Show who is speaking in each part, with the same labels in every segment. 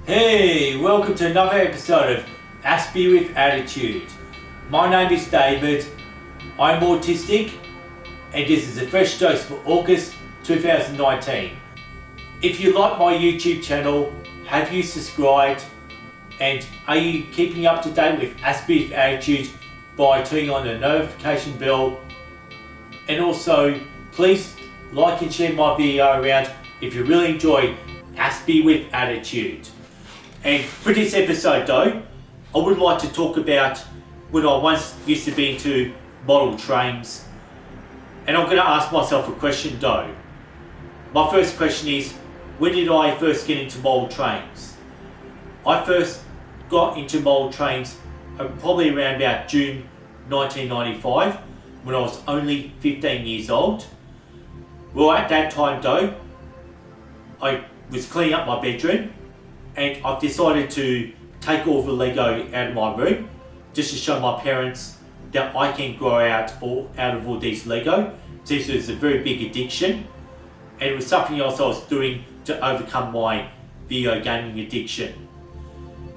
Speaker 1: Hey, welcome to another episode of Aspie with Attitude. My name is David, I'm autistic, and this is a fresh dose for August 2019. If you like my YouTube channel, have you subscribed, and are you keeping up to date with Aspie with Attitude by turning on the notification bell? And also, please like and share my video around if you really enjoy Aspie with Attitude. And for this episode though, I would like to talk about when I once used to be into model trains. And I'm going to ask myself a question though. My first question is, when did I first get into model trains? I first got into model trains probably around about June 1995, when I was only 15 years old. Well, at that time though, I was cleaning up my bedroom, and I've decided to take all the Lego out of my room just to show my parents that I can grow out of all these Lego, since it was a very big addiction, and it was something else I was doing to overcome my video gaming addiction.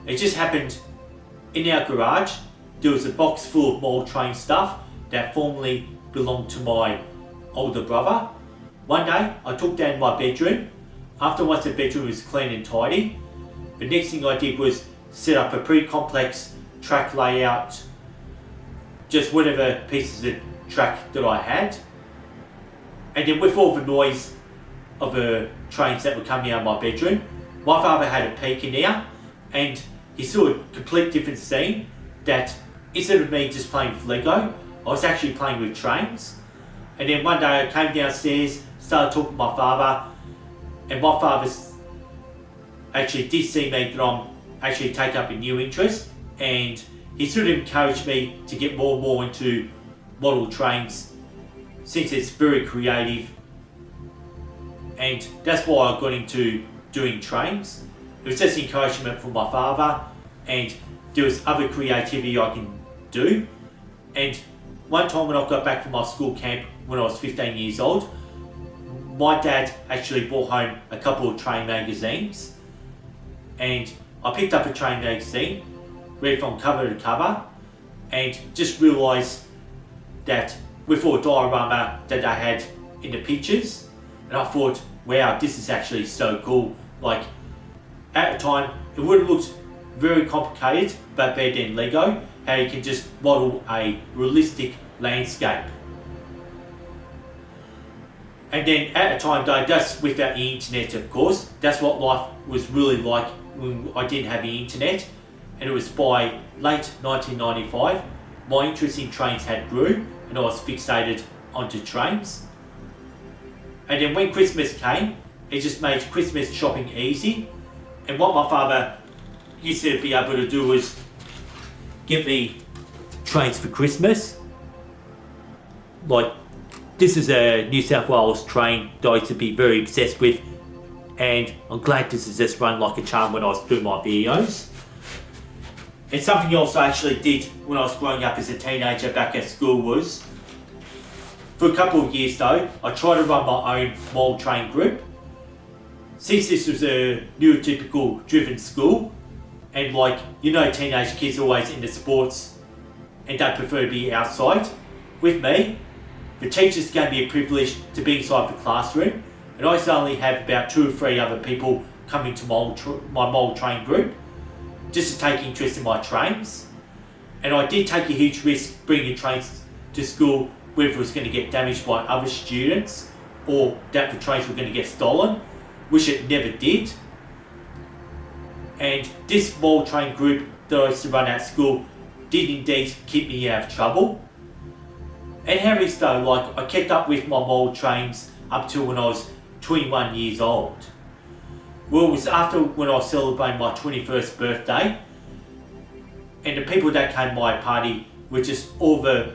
Speaker 1: It just happened in our garage there was a box full of model train stuff that formerly belonged to my older brother. One day I took down my bedroom. After once the bedroom was clean and tidy, the next thing I did was set up a pretty complex track layout, just whatever pieces of track that I had. And then with all the noise of the trains that were coming out of my bedroom, my father had a peek in there, and he saw a complete different scene, that instead of me just playing with Lego, I was actually playing with trains. And then one day I came downstairs, started talking to my father, and my father actually did see me that I'm actually take up a new interest, and he sort of encouraged me to get more and more into model trains, since it's very creative, and that's why I got into doing trains. It was just encouragement from my father, and there was other creativity I can do. And one time when I got back from my school camp when I was 15 years old, my dad actually brought home a couple of train magazines, and I picked up a train magazine, read from cover to cover, and just realised that with all the diorama that I had in the pictures, and I thought, wow, this is actually so cool. Like, at the time, it would have looked very complicated, but better than Lego, how you can just model a realistic landscape. And then at the time though, that's without the internet of course, that's what life was really like when I didn't have the internet. And it was by late 1995, my interest in trains had grew, and I was fixated onto trains. And then when Christmas came, it just made Christmas shopping easy. And what my father used to be able to do was give me trains for Christmas. Like, this is a New South Wales train that I used to be very obsessed with, and I'm glad this has just run like a charm when I was doing my videos. And something else I actually did when I was growing up as a teenager back at school was, for a couple of years though, I tried to run my own model train group. Since this was a neurotypical driven school, and like, you know, teenage kids are always into sports and they prefer to be outside. With me, the teachers gave me a privilege to be inside the classroom, and I used to only have about 2 or 3 other people coming to my model train group just to take interest in my trains. And I did take a huge risk bringing trains to school, whether it was going to get damaged by other students or that the trains were going to get stolen, which it never did. And this model train group that I used to run at school did indeed keep me out of trouble. And how is though, like, I kept up with my model trains up till when I was 21 years old. Well, it was after when I was celebrating my 21st birthday, and the people that came to my party were just all the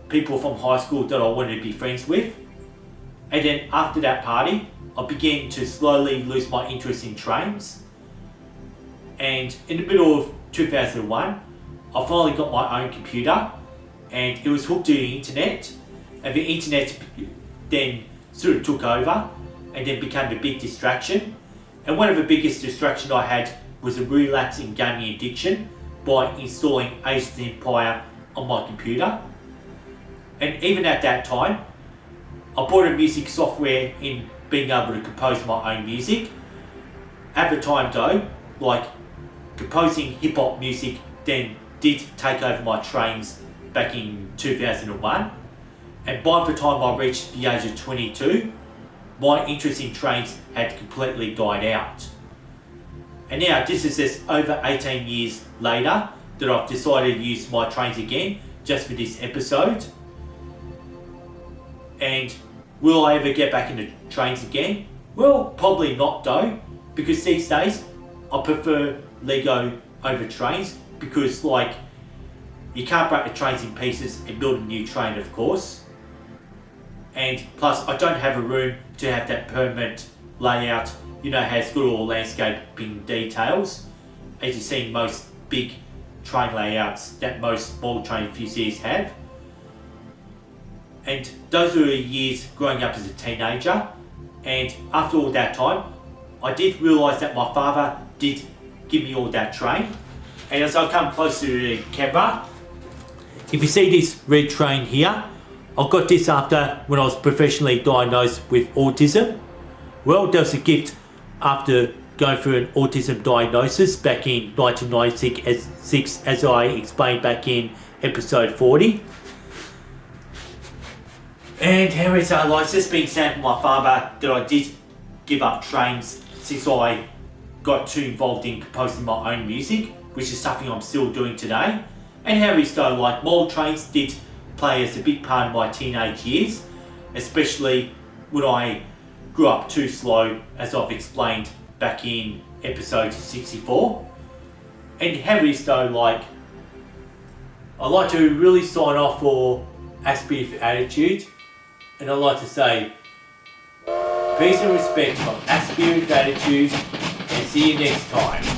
Speaker 1: people from high school that I wanted to be friends with. And then after that party, I began to slowly lose my interest in trains. And in the middle of 2001, I finally got my own computer, and it was hooked to the internet, and the internet then sort of took over and then became a big distraction. And one of the biggest distractions I had was a relapse in gaming addiction by installing Age of Empire on my computer. And even at that time, I bought a music software in being able to compose my own music. At the time though, like composing hip hop music then did take over my trains back in 2001. And by the time I reached the age of 22, my interest in trains had completely died out. And now this is just over 18 years later that I've decided to use my trains again just for this episode. And will I ever get back into trains again? Well, probably not though, because these days I prefer Lego over trains, because like you can't break the trains in pieces and build a new train, of course. And plus I don't have a room to have that permanent layout, you know, has got all landscaping details, as you see in most big train layouts that most small train enthusiasts have. And those were years growing up as a teenager, and after all that time I did realise that my father did give me all that train. And as I come closer to the camera, if you see this red train here, I got this after when I was professionally diagnosed with autism. Well, there was a gift after going through an autism diagnosis back in 1996, as I explained back in episode 40. And here is like just being sad for my father that I did give up trains since I got too involved in composing my own music, which is something I'm still doing today. And how is though, like mall trains did play as a big part of my teenage years, especially when I grew up too slow, as I've explained back in episode 64. And how is though, like I'd like to really sign off for Aspie with Attitude, and I'd like to say peace and respect from Aspie with Attitude, and see you next time.